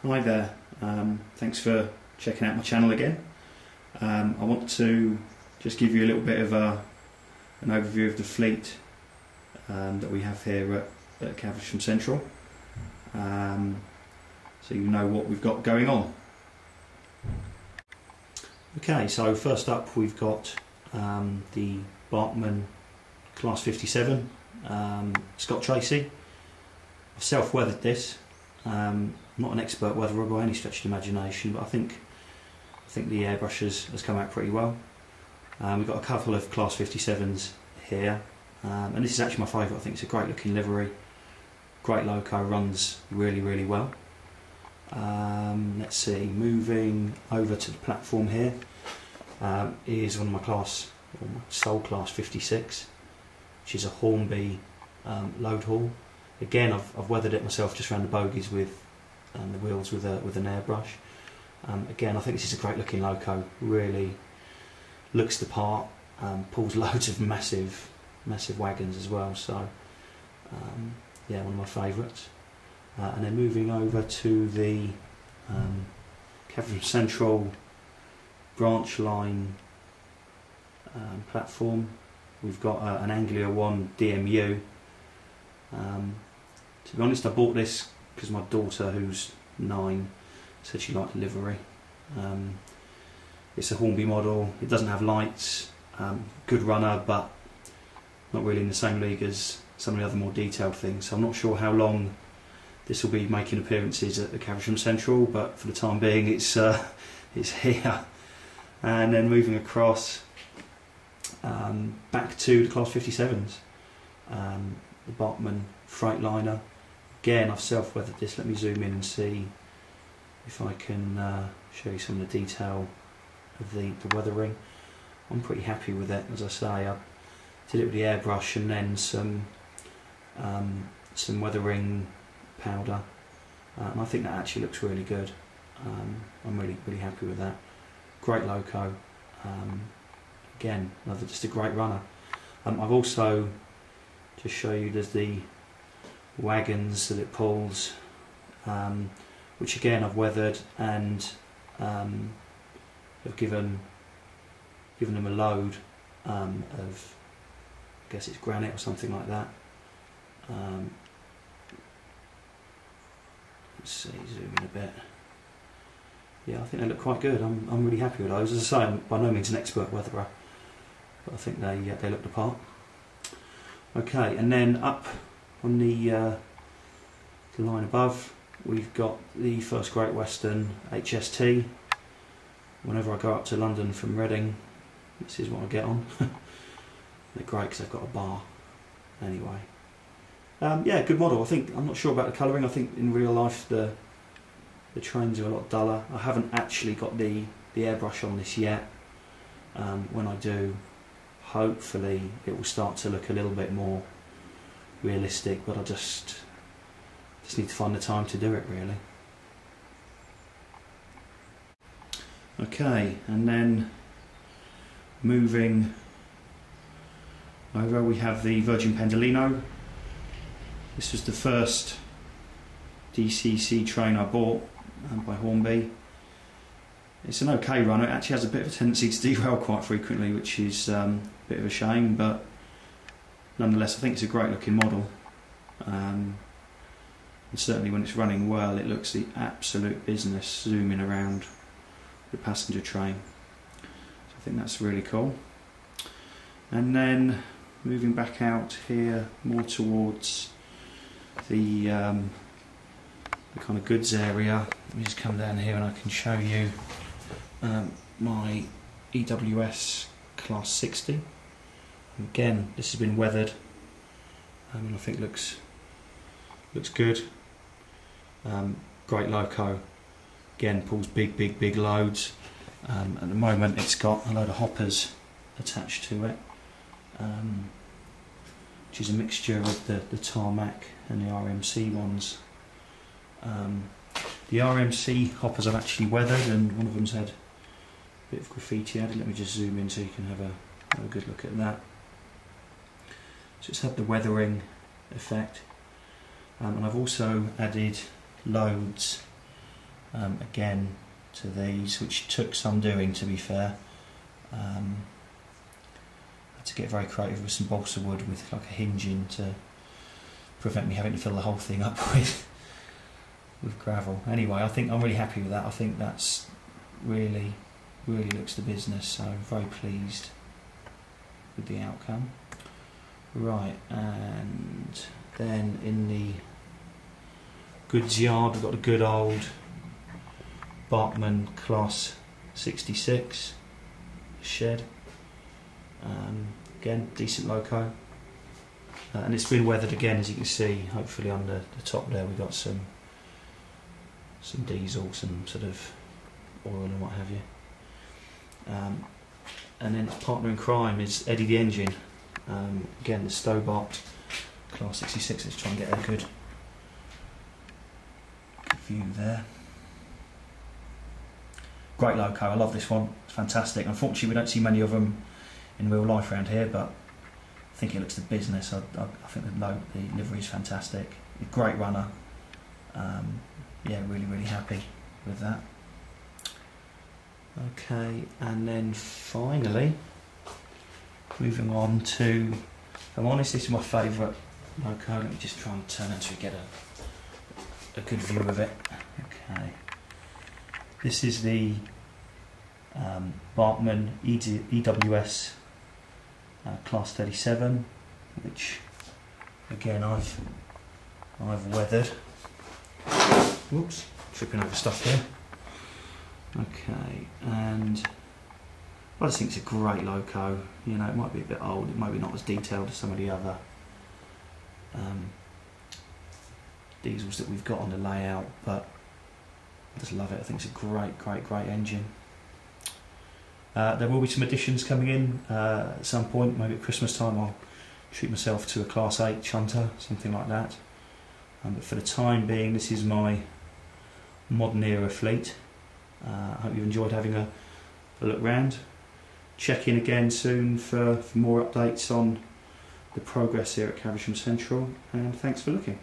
Hi there, thanks for checking out my channel again. I want to just give you a little bit of an overview of the fleet that we have here at Caversham Central, so you know what we've got going on. Okay, so first up we've got the Barkman Class 57 Scott Tracy. I've self-weathered this. I'm not an expert weatherer by any stretch of the imagination, but I think the airbrush has come out pretty well. We've got a couple of Class 57s here, and this is actually my favourite. I think it's a great looking livery, great loco, runs really well. Let's see, moving over to the platform here is one of my sole Class 56, which is a Hornby load haul. Again, I've weathered it myself just around the bogies with the wheels with an airbrush. Again, I think this is a great looking loco. Really looks the part. Pulls loads of massive wagons as well. So yeah, one of my favourites. And then moving over to the Caversham Central branch line platform, we've got an Anglia 1 DMU. To be honest, I bought this because my daughter, who's 9, said she liked the livery. It's a Hornby model. It doesn't have lights. Good runner, but not really in the same league as some of the other more detailed things. So I'm not sure how long this will be making appearances at the Caversham Central, but for the time being, it's here. And then moving across back to the Class 57s, the Barkman Freightliner. Again, I've self-weathered this. Let me zoom in and see if I can show you some of the detail of the weathering. I'm pretty happy with it. As I say, I did it with the airbrush and then some weathering powder, and I think that actually looks really good. I'm really happy with that. Great loco. Again, just a great runner. I've also, to show you, there's the wagons that it pulls, which again I've weathered and have given them a load of, I guess it's granite or something like that. Let's see, zoom in a bit. Yeah, I think they look quite good. I'm really happy with those. As I say, I'm by no means an expert weatherer, but I think they look the part. Okay, and then up on the line above, we've got the First Great Western HST. Whenever I go up to London from Reading, this is what I get on. They're great because they've got a bar. Anyway, yeah, good model. I'm not sure about the colouring. I think in real life the trains are a lot duller. I haven't actually got the airbrush on this yet. When I do, hopefully it will start to look a little bit more realistic, but I just need to find the time to do it, really. Okay, and then moving over, we have the Virgin Pendolino. This was the first DCC train I bought by Hornby. It's an okay runner. It actually has a bit of a tendency to derail quite frequently, which is a bit of a shame, but nonetheless I think it's a great looking model. And certainly when it's running well, it looks the absolute business zooming around the passenger train. So I think that's really cool. And then moving back out here more towards the kind of goods area, let me just come down here and I can show you my EWS Class 60. And again, this has been weathered, and I think looks good. Great loco. Again, pulls big loads. At the moment, it's got a load of hoppers attached to it, which is a mixture of the tarmac and the RMC ones. The RMC hoppers I've actually weathered, and one of them's had a bit of graffiti added. Let me just zoom in so you can have a good look at that. So it's had the weathering effect, and I've also added loads again to these, which took some doing, to be fair. Had to get very creative with some balsa wood with like a hinging to prevent me having to fill the whole thing up with gravel. Anyway, I think I'm really happy with that. I think that's really looks the business, so very pleased with the outcome. Right, and then in the goods yard we've got a good old Barkman Class 66 shed. Again, decent loco, and it's been weathered again, as you can see. Hopefully on the top there we've got some diesel, some sort of oil and what have you. And then partner in crime is Eddie the engine. Again, the Stobart Class 66. Let's try and get a good view there. Great loco, I love this one, it's fantastic. Unfortunately we don't see many of them in real life around here, but I think it looks the business. I think the livery is fantastic. A great runner. Yeah, really happy with that. Okay, and then finally, moving on to, if I'm honest, this is my favourite loco. Let me just try and turn it to get a good view of it. Okay, this is the Barkman EWS Class 37, which again I've weathered. Whoops, tripping over stuff here. Okay, and I just think it's a great loco. You know, it might be a bit old, it might be not as detailed as some of the other diesels that we've got on the layout, but I just love it. I think it's a great engine. There will be some additions coming in at some point, maybe at Christmas time. I'll treat myself to a Class 8 shunter, something like that. But for the time being, this is my modern era fleet. I hope you've enjoyed having a look round. Check in again soon for more updates on the progress here at Caversham Central, and thanks for looking.